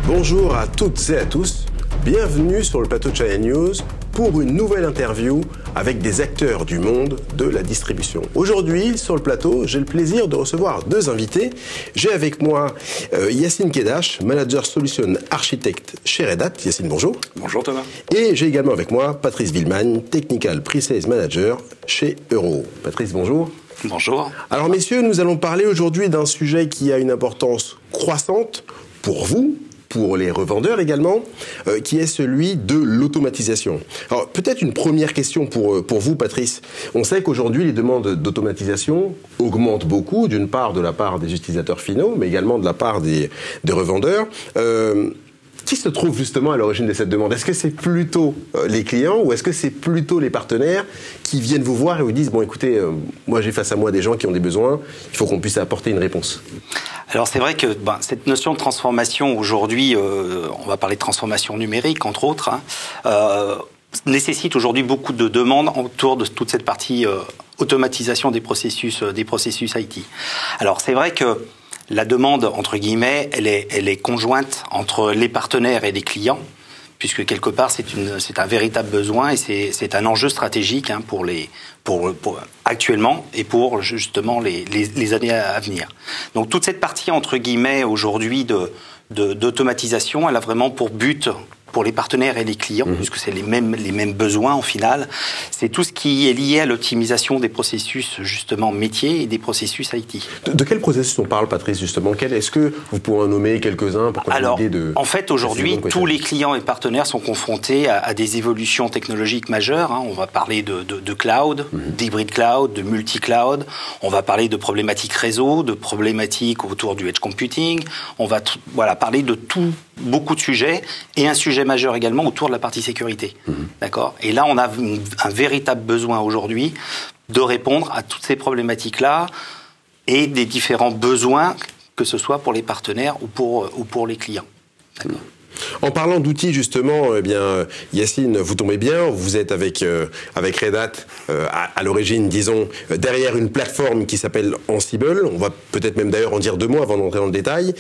Bonjour à toutes et à tous, bienvenue sur le plateau de Channel News pour une nouvelle interview avec des acteurs du monde de la distribution. Aujourd'hui, sur le plateau, j'ai le plaisir de recevoir deux invités. J'ai avec moi Yacine Kedash, Manager Solution Architect chez Red Hat. Yacine, bonjour. Bonjour Thomas. Et j'ai également avec moi Patrice Villemagne, Technical Pre-Sales Manager chez Euro. Patrice, bonjour. Bonjour. Alors messieurs, nous allons parler aujourd'hui d'un sujet qui a une importance croissante pour vous, pour les revendeurs également, qui est celui de l'automatisation. Alors peut-être une première question pour vous, Patrice. On sait qu'aujourd'hui, les demandes d'automatisation augmentent beaucoup, d'une part de la part des utilisateurs finaux, mais également de la part des revendeurs. Qui se trouve justement à l'origine de cette demande? Est-ce que c'est plutôt les clients ou est-ce que c'est plutôt les partenaires qui viennent vous voir et vous disent « Bon, écoutez, moi j'ai face à moi des gens qui ont des besoins, il faut qu'on puisse apporter une réponse ». Alors c'est vrai que cette notion de transformation aujourd'hui, on va parler de transformation numérique entre autres, nécessite aujourd'hui beaucoup de demandes autour de toute cette partie automatisation des processus IT. Alors c'est vrai que la demande, entre guillemets, elle est conjointe entre les partenaires et les clients, puisque quelque part c'est un véritable besoin et c'est un enjeu stratégique pour actuellement et pour justement les années à venir. Donc toute cette partie entre guillemets aujourd'hui d'automatisation, elle a vraiment pour but, pour les partenaires et les clients, puisque c'est les mêmes besoins au final, c'est tout ce qui est lié à l'optimisation des processus justement métiers et des processus IT. De quel processus on parle, Patrice, justement? Est-ce que vous pouvez en nommer quelques-uns pour qu'on ait une idée de... En fait, aujourd'hui, tous les clients et partenaires sont confrontés à des évolutions technologiques majeures. On va parler de cloud, d'hybrid cloud, de multi-cloud. On va parler de problématiques réseau, de problématiques autour du edge computing. On va parler de tout, beaucoup de sujets, et un sujet majeur également autour de la partie sécurité. D'accord ? Et là, on a un véritable besoin aujourd'hui de répondre à toutes ces problématiques-là et des différents besoins, que ce soit pour les partenaires ou pour les clients. D'accord ? En parlant d'outils, justement, Yacine, vous tombez bien, vous êtes avec Red Hat à l'origine, disons, derrière une plateforme qui s'appelle Ansible. On va peut-être même d'ailleurs en dire deux mots avant d'entrer dans le détail.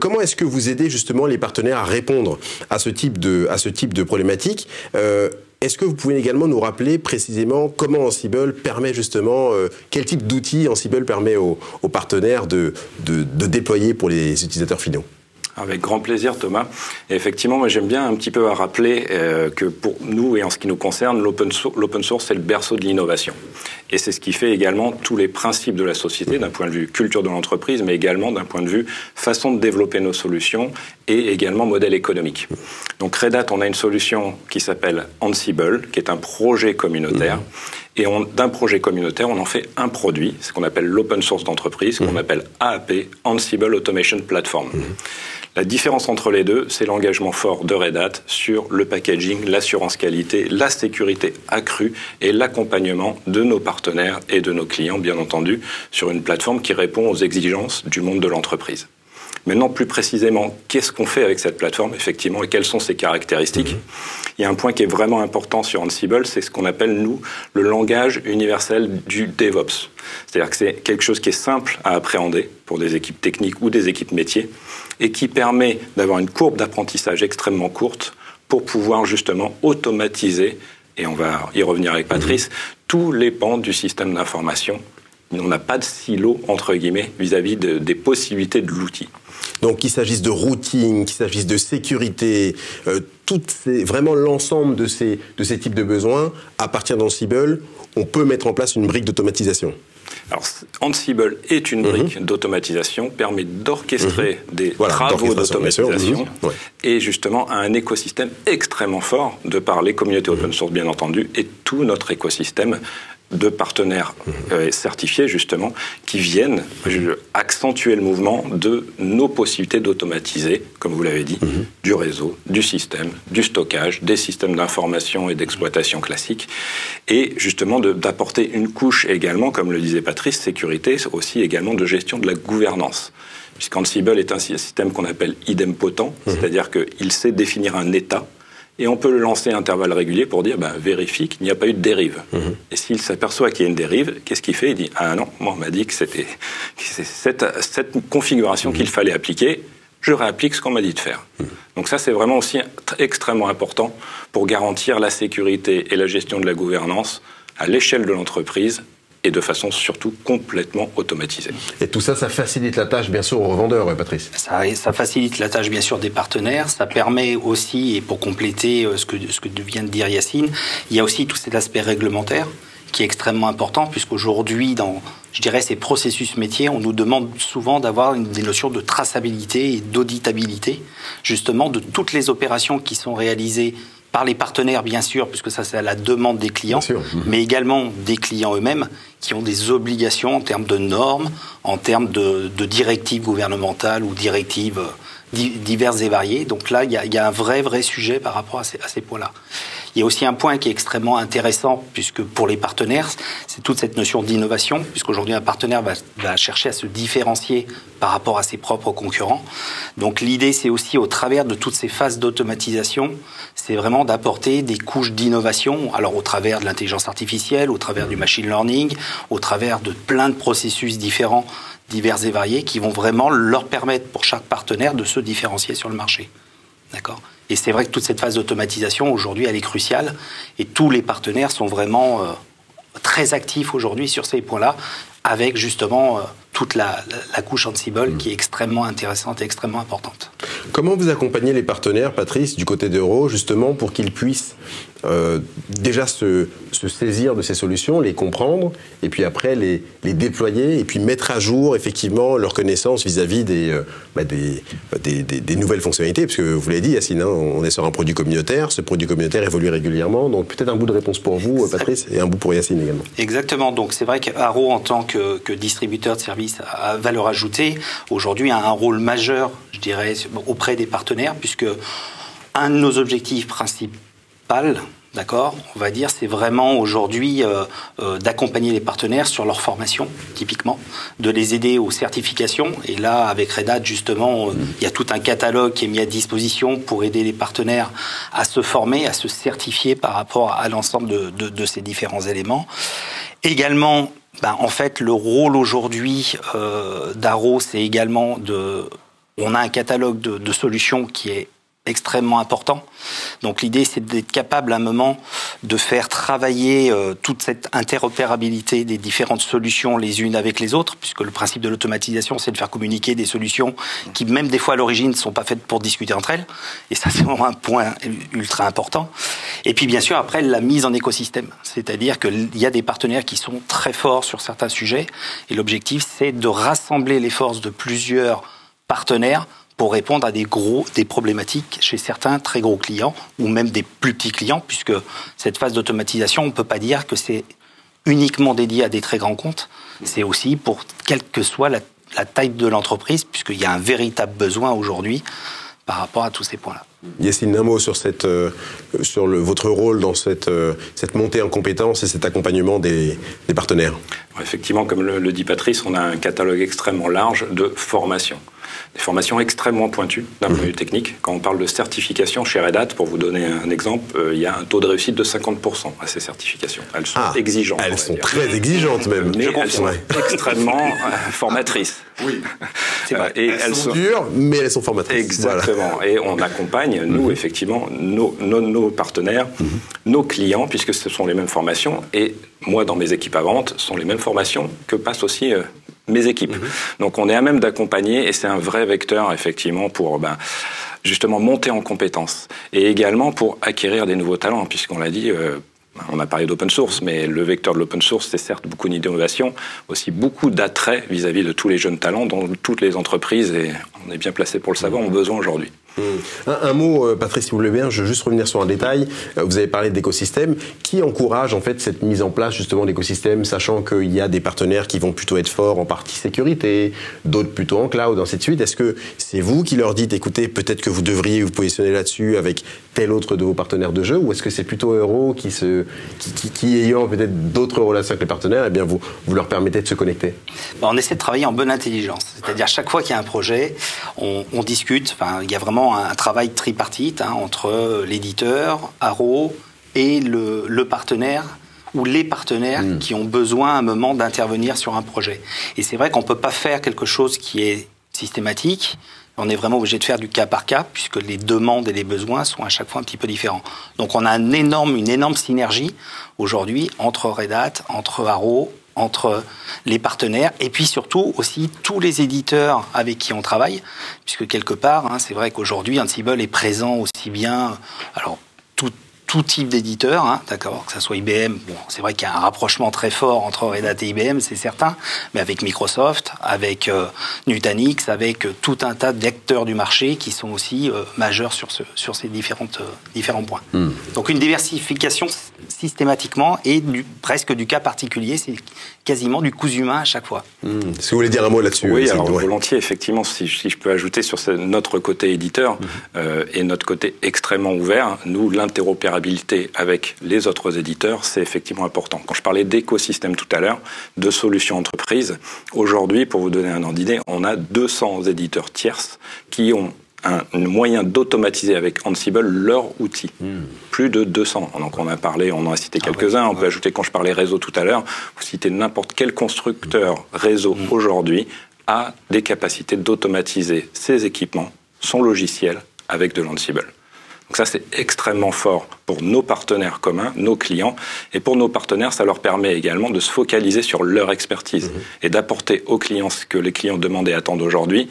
Comment est-ce que vous aidez justement les partenaires à répondre à ce type de problématique? Est-ce que vous pouvez également nous rappeler précisément comment Ansible permet justement, quel type d'outils Ansible permet aux partenaires de déployer pour les utilisateurs finaux? Avec grand plaisir, Thomas. Et effectivement, moi, j'aime bien un petit peu à rappeler que pour nous, et en ce qui nous concerne, l'open source, c'est le berceau de l'innovation. Et c'est ce qui fait également tous les principes de la société, d'un point de vue culture de l'entreprise, mais également d'un point de vue façon de développer nos solutions et également modèle économique. Donc, Red Hat, on a une solution qui s'appelle Ansible, qui est un projet communautaire. Et d'un projet communautaire, on en fait un produit, ce qu'on appelle l'open source d'entreprise, qu'on appelle AAP, Ansible Automation Platform. La différence entre les deux, c'est l'engagement fort de Red Hat sur le packaging, l'assurance qualité, la sécurité accrue et l'accompagnement de nos partenaires et de nos clients, bien entendu, sur une plateforme qui répond aux exigences du monde de l'entreprise. Maintenant, plus précisément, qu'est-ce qu'on fait avec cette plateforme, effectivement, et quelles sont ses caractéristiques? Il y a un point qui est vraiment important sur Ansible, c'est ce qu'on appelle, nous, le langage universel du DevOps. C'est-à-dire que c'est quelque chose qui est simple à appréhender pour des équipes techniques ou des équipes métiers et qui permet d'avoir une courbe d'apprentissage extrêmement courte pour pouvoir justement automatiser, et on va y revenir avec Patrice, tous les pans du système d'information. On n'a pas de silo, entre guillemets, vis-à-vis des possibilités de l'outil. Donc qu'il s'agisse de routing, qu'il s'agisse de sécurité, vraiment l'ensemble de ces types de besoins, à partir d'Ansible, on peut mettre en place une brique d'automatisation. Alors, Ansible est une brique d'automatisation, permet d'orchestrer des travaux d'automatisation et justement a un écosystème extrêmement fort de par les communautés open source bien entendu et tout notre écosystème de partenaires certifiés justement qui viennent accentuer le mouvement de nos possibilités d'automatiser, comme vous l'avez dit, du réseau, du système, du stockage, des systèmes d'information et d'exploitation classiques et justement d'apporter une couche également, comme le disait Patrice, sécurité, aussi également de gestion de la gouvernance. Puisqu'Ansible est un système qu'on appelle idempotent, c'est-à-dire qu'il sait définir un état. Et on peut le lancer à intervalles réguliers pour dire vérifie qu'il n'y a pas eu de dérive. Et s'il s'aperçoit qu'il y a une dérive, qu'est-ce qu'il fait? Il dit ah non, moi on m'a dit que c'était cette configuration qu'il fallait appliquer. je réapplique ce qu'on m'a dit de faire. Donc ça, c'est vraiment aussi extrêmement important pour garantir la sécurité et la gestion de la gouvernance à l'échelle de l'entreprise et de façon surtout complètement automatisée. Et tout ça, ça facilite la tâche, bien sûr, aux revendeurs, Patrice. Ça facilite la tâche, bien sûr, des partenaires. Ça permet aussi, et pour compléter ce que vient de dire Yacine, il y a aussi tout cet aspect réglementaire qui est extrêmement important, puisqu'aujourd'hui, dans, je dirais, ces processus métiers, on nous demande souvent d'avoir des notions de traçabilité et d'auditabilité, justement, de toutes les opérations qui sont réalisées par les partenaires, bien sûr, puisque ça, c'est à la demande des clients, mais également des clients eux-mêmes, qui ont des obligations en termes de normes, en termes de directives gouvernementales ou directives diverses et variées. Donc là, il y a un vrai sujet par rapport à ces points-là. Il y a aussi un point qui est extrêmement intéressant, puisque pour les partenaires, c'est toute cette notion d'innovation, puisqu'aujourd'hui, un partenaire va chercher à se différencier par rapport à ses propres concurrents. Donc l'idée, c'est aussi, au travers de toutes ces phases d'automatisation, c'est vraiment d'apporter des couches d'innovation, alors au travers de l'intelligence artificielle, au travers du machine learning, au travers de plein de processus différents, divers et variés, qui vont vraiment leur permettre, pour chaque partenaire, de se différencier sur le marché. D'accord ? Et c'est vrai que toute cette phase d'automatisation, aujourd'hui, elle est cruciale. Et tous les partenaires sont vraiment très actifs aujourd'hui sur ces points-là, avec justement toute la couche Ansible qui est extrêmement intéressante et extrêmement importante. Comment vous accompagnez les partenaires, Patrice, du côté d'Euro, justement, pour qu'ils puissent déjà se saisir de ces solutions, les comprendre, et puis après les déployer, et puis mettre à jour, effectivement, leurs connaissances vis-à-vis des nouvelles fonctionnalités, parce que vous l'avez dit, Yacine, hein, on est sur un produit communautaire, ce produit communautaire évolue régulièrement, donc peut-être un bout de réponse pour vous, Patrice, et un bout pour Yacine également. Exactement, donc c'est vrai qu'Arrow, en tant que distributeur de services à valeur ajoutée, aujourd'hui a un rôle majeur, je dirais, auprès des partenaires, puisque un de nos objectifs principaux, d'accord, on va dire, c'est vraiment aujourd'hui d'accompagner les partenaires sur leur formation, typiquement, de les aider aux certifications. Et là, avec Red Hat, justement, il y a tout un catalogue qui est mis à disposition pour aider les partenaires à se former, à se certifier par rapport à l'ensemble de ces différents éléments. Également, en fait, le rôle aujourd'hui d'Arrow, c'est également on a un catalogue de solutions qui est extrêmement important. Donc l'idée, c'est d'être capable à un moment de faire travailler toute cette interopérabilité des différentes solutions les unes avec les autres, puisque le principe de l'automatisation, c'est de faire communiquer des solutions qui, même des fois à l'origine, ne sont pas faites pour discuter entre elles. Et ça, c'est vraiment un point ultra important. Et puis bien sûr, après, la mise en écosystème. C'est-à-dire qu'il y a des partenaires qui sont très forts sur certains sujets. Et l'objectif, c'est de rassembler les forces de plusieurs partenaires pour répondre à des problématiques chez certains très gros clients ou même des plus petits clients, puisque cette phase d'automatisation, on ne peut pas dire que c'est uniquement dédié à des très grands comptes, c'est aussi pour quelle que soit la taille de l'entreprise, puisqu'il y a un véritable besoin aujourd'hui par rapport à tous ces points-là. Yacine, un mot sur votre rôle dans cette montée en compétences et cet accompagnement des partenaires. Effectivement, comme le dit Patrice, on a un catalogue extrêmement large de formations. Des formations extrêmement pointues d'un point de vue technique. Quand on parle de certification chez Red Hat, pour vous donner un exemple, il y a un taux de réussite de 50% à ces certifications. Elles sont exigeantes. Elles sont très exigeantes même. Mais elles sont extrêmement formatrices. Oui. C'est vrai. Et elles sont dures, mais elles sont formatrices. Exactement. Voilà. Et on accompagne, nous, effectivement, nos partenaires, nos clients, puisque ce sont les mêmes formations. Et moi, dans mes équipes à vente, ce sont les mêmes formations que passent aussi mes équipes. Donc on est à même d'accompagner et c'est un vrai vecteur effectivement pour justement monter en compétences et également pour acquérir des nouveaux talents, puisqu'on l'a dit, on a parlé d'open source, mais le vecteur de l'open source, c'est certes beaucoup d'innovation, aussi beaucoup d'attrait vis-à-vis de tous les jeunes talents dont toutes les entreprises, et on est bien placé pour le savoir, ont besoin aujourd'hui. Un mot, Patrice, si vous voulez bien, je veux juste revenir sur un détail. Vous avez parlé d'écosystème. Qui encourage en fait cette mise en place justement d'écosystème, sachant qu'il y a des partenaires qui vont plutôt être forts en partie sécurité, d'autres plutôt en cloud, ainsi de suite. Est-ce que c'est vous qui leur dites, écoutez, peut-être que vous devriez vous positionner là-dessus avec tel autre de vos partenaires de jeu, ou est-ce que c'est plutôt Euro qui ayant peut-être d'autres relations avec les partenaires, eh bien vous leur permettez de se connecter? On essaie de travailler en bonne intelligence. C'est-à-dire chaque fois qu'il y a un projet, on discute. Enfin, il y a vraiment un travail tripartite entre l'éditeur, Arrow, et le partenaire ou les partenaires qui ont besoin à un moment d'intervenir sur un projet. Et c'est vrai qu'on ne peut pas faire quelque chose qui est systématique, On est vraiment obligé de faire du cas par cas, puisque les demandes et les besoins sont à chaque fois un petit peu différents. Donc on a une énorme synergie aujourd'hui entre Red Hat, entre Arrow, entre les partenaires, et puis surtout aussi tous les éditeurs avec qui on travaille, puisque quelque part, c'est vrai qu'aujourd'hui, Ansible est présent aussi bien, alors tout type d'éditeur, d'accord, que ça soit IBM, bon, c'est vrai qu'il y a un rapprochement très fort entre Red Hat et IBM, c'est certain, mais avec Microsoft, avec Nutanix, avec tout un tas d'acteurs du marché qui sont aussi majeurs sur ces différents points. Donc une diversification systématiquement et presque du cas particulier, c'est quasiment du cousu humain à chaque fois. Est-ce que vous voulez dire un mot là-dessus? Oui, alors volontiers, effectivement, si je peux ajouter sur notre côté éditeur et notre côté extrêmement ouvert, nous, l'interopérabilité avec les autres éditeurs, c'est effectivement important. Quand je parlais d'écosystème tout à l'heure, de solutions entreprises, aujourd'hui, pour vous donner un ordre d'idée, on a 200 éditeurs tierces qui ont un moyen d'automatiser avec Ansible leur outil. Plus de 200. Donc on en a cité quelques-uns. On peut ajouter, quand je parlais réseau tout à l'heure, vous citez n'importe quel constructeur réseau aujourd'hui a des capacités d'automatiser ses équipements, son logiciel avec de l'Ansible. Donc ça, c'est extrêmement fort pour nos partenaires communs, nos clients. Et pour nos partenaires, ça leur permet également de se focaliser sur leur expertise et d'apporter aux clients ce que les clients demandent et attendent aujourd'hui.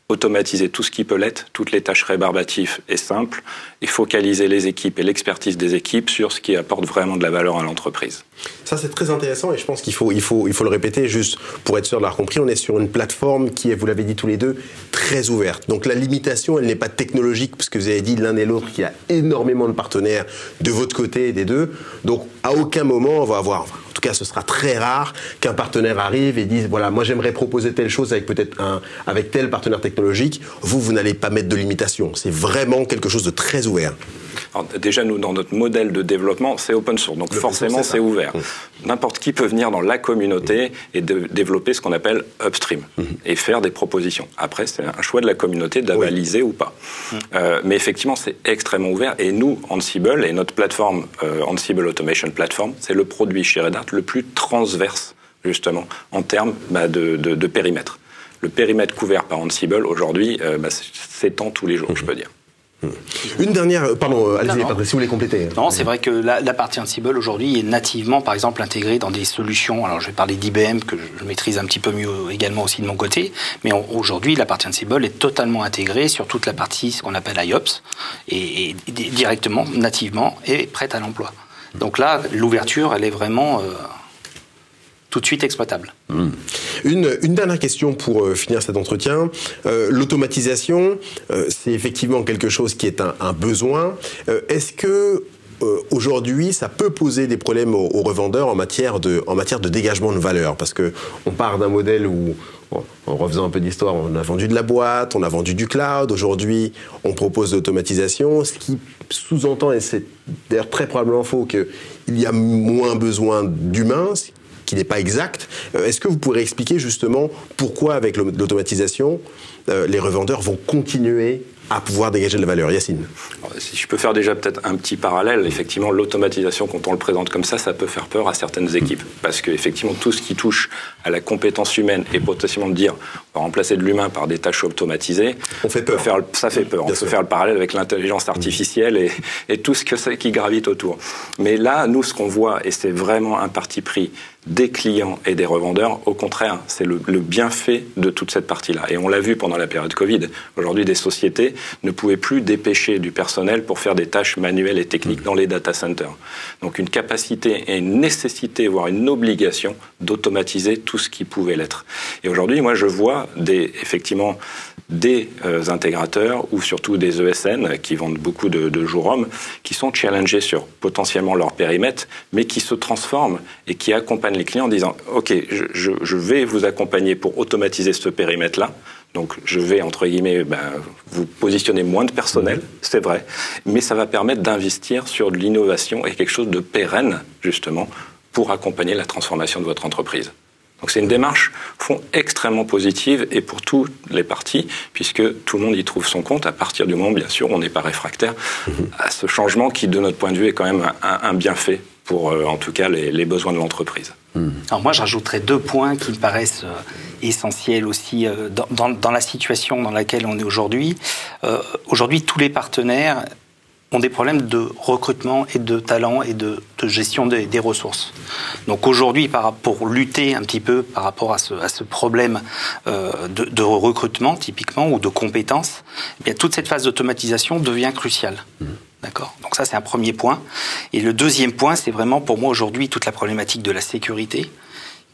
Automatiser tout ce qui peut l'être, toutes les tâches rébarbatives et simples, et focaliser les équipes et l'expertise des équipes sur ce qui apporte vraiment de la valeur à l'entreprise. Ça, c'est très intéressant et je pense qu'il faut le répéter juste pour être sûr de l'avoir compris. On est sur une plateforme qui est, vous l'avez dit tous les deux, très ouverte. Donc la limitation, elle n'est pas technologique, parce que vous avez dit l'un et l'autre qu'il y a énormément de partenaires de votre côté et des deux. Donc à aucun moment, on va avoir... En tout cas, ce sera très rare qu'un partenaire arrive et dise voilà, moi j'aimerais proposer telle chose avec tel partenaire technologique. Vous n'allez pas mettre de limitation. C'est vraiment quelque chose de très ouvert. Alors, déjà, nous, dans notre modèle de développement, c'est open source. Donc forcément, c'est ouvert. N'importe qui peut venir dans la communauté et développer ce qu'on appelle upstream et faire des propositions. Après, c'est un choix de la communauté d'avaliser ou pas. Mais effectivement, c'est extrêmement ouvert. Et nous, Ansible, et notre plateforme Ansible Automation Platform, c'est le produit chez Red Hat le plus transverse, justement, en termes de périmètre. Le périmètre couvert par Ansible, aujourd'hui, s'étend tous les jours, je peux dire. Une dernière... Pardon, allez-y, Patrice, si vous voulez compléter. Non, c'est vrai que la partie Ansible, aujourd'hui, est nativement, par exemple, intégrée dans des solutions. Alors, je vais parler d'IBM, que je maîtrise un petit peu mieux également aussi de mon côté. Mais aujourd'hui, la partie Ansible est totalement intégrée sur toute la partie, ce qu'on appelle IOPS, et directement, nativement, et prête à l'emploi. Donc là, l'ouverture, elle est vraiment... tout de suite exploitable. Une dernière question pour finir cet entretien. L'automatisation, c'est effectivement quelque chose qui est un besoin. Est-ce que aujourd'hui, ça peut poser des problèmes aux revendeurs en matière de dégagement de valeur? Parce que on part d'un modèle où, en refaisant un peu d'histoire, on a vendu de la boîte, on a vendu du cloud. Aujourd'hui, on propose l'automatisation, ce qui sous-entend, et c'est d'ailleurs très probablement faux, qu'il y a moins besoin d'humains, qui n'est pas exact. Est-ce que vous pourrez expliquer justement pourquoi, avec l'automatisation, les revendeurs vont continuer à pouvoir dégager de la valeur? Yacine. Alors, si je peux faire déjà peut-être un petit parallèle, effectivement, l'automatisation, quand on le présente comme ça peut faire peur à certaines équipes. Parce qu'effectivement, tout ce qui touche à la compétence humaine et potentiellement de dire on va remplacer de l'humain par des tâches automatisées, ça fait peur. On peut faire le parallèle avec l'intelligence artificielle et tout ce qui gravite autour. Mais là, nous, ce qu'on voit, et c'est vraiment un parti pris des clients et des revendeurs, au contraire, c'est le bienfait de toute cette partie-là. Et on l'a vu pendant la période Covid. Aujourd'hui, des sociétés ne pouvaient plus dépêcher du personnel pour faire des tâches manuelles et techniques dans les data centers. Donc une capacité et une nécessité, voire une obligation d'automatiser tout ce qui pouvait l'être. Et aujourd'hui, moi, je vois effectivement des intégrateurs ou surtout des ESN qui vendent beaucoup de jours hommes, qui sont challengés sur potentiellement leur périmètre, mais qui se transforment et qui accompagnent les clients en disant « Ok, je vais vous accompagner pour automatiser ce périmètre-là. Donc je vais, entre guillemets, vous positionner moins de personnel, c'est vrai, mais ça va permettre d'investir sur de l'innovation et quelque chose de pérenne, justement, pour accompagner la transformation de votre entreprise. » Donc c'est une démarche extrêmement positive et pour toutes les parties, puisque tout le monde y trouve son compte à partir du moment, bien sûr, on n'est pas réfractaire à ce changement qui, de notre point de vue, est quand même un bienfait pour, en tout cas, les besoins de l'entreprise. Alors moi, je rajouterais 2 points qui me paraissent essentiels aussi dans la situation dans laquelle on est aujourd'hui. Aujourd'hui, tous les partenaires ont des problèmes de recrutement et de talent et de gestion des ressources. Donc aujourd'hui, pour lutter un petit peu par rapport à ce problème de recrutement typiquement ou de compétences, eh bien, toute cette phase d'automatisation devient cruciale. D'accord ? Donc ça, c'est un premier point. Et le deuxième point, c'est vraiment pour moi aujourd'hui toute la problématique de la sécurité,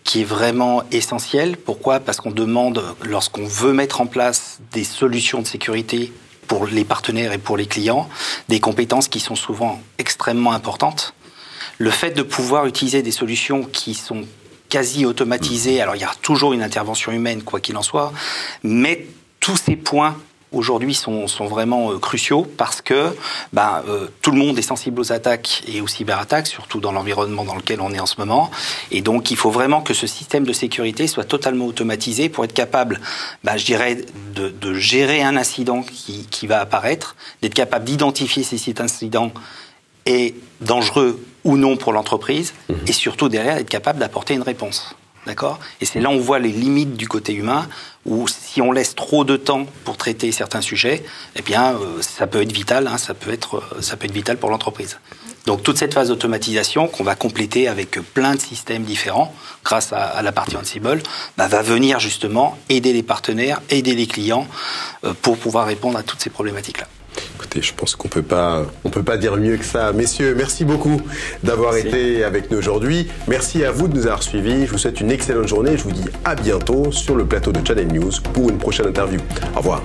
qui est vraiment essentielle. Pourquoi ? Parce qu'on demande, lorsqu'on veut mettre en place des solutions de sécurité pour les partenaires et pour les clients, des compétences qui sont souvent extrêmement importantes. Le fait de pouvoir utiliser des solutions qui sont quasi automatisées, alors il y a toujours une intervention humaine, quoi qu'il en soit, mais tous ces points aujourd'hui sont vraiment cruciaux parce que tout le monde est sensible aux attaques et aux cyberattaques, surtout dans l'environnement dans lequel on est en ce moment. Et donc, il faut vraiment que ce système de sécurité soit totalement automatisé pour être capable, je dirais, de gérer un incident qui va apparaître, d'être capable d'identifier si cet incident est dangereux ou non pour l'entreprise, et surtout derrière être capable d'apporter une réponse. D'accord ? Et c'est là où on voit les limites du côté humain, où si on laisse trop de temps pour traiter certains sujets, eh bien, ça peut être vital, ça peut être vital pour l'entreprise. Donc toute cette phase d'automatisation qu'on va compléter avec plein de systèmes différents, grâce à la partie Ansible, va venir justement aider les partenaires, aider les clients pour pouvoir répondre à toutes ces problématiques-là. Écoutez, je pense qu'on peut pas dire mieux que ça. Messieurs, merci beaucoup d'avoir été avec nous aujourd'hui. Merci à vous de nous avoir suivis. Je vous souhaite une excellente journée. Je vous dis à bientôt sur le plateau de Channel News pour une prochaine interview. Au revoir.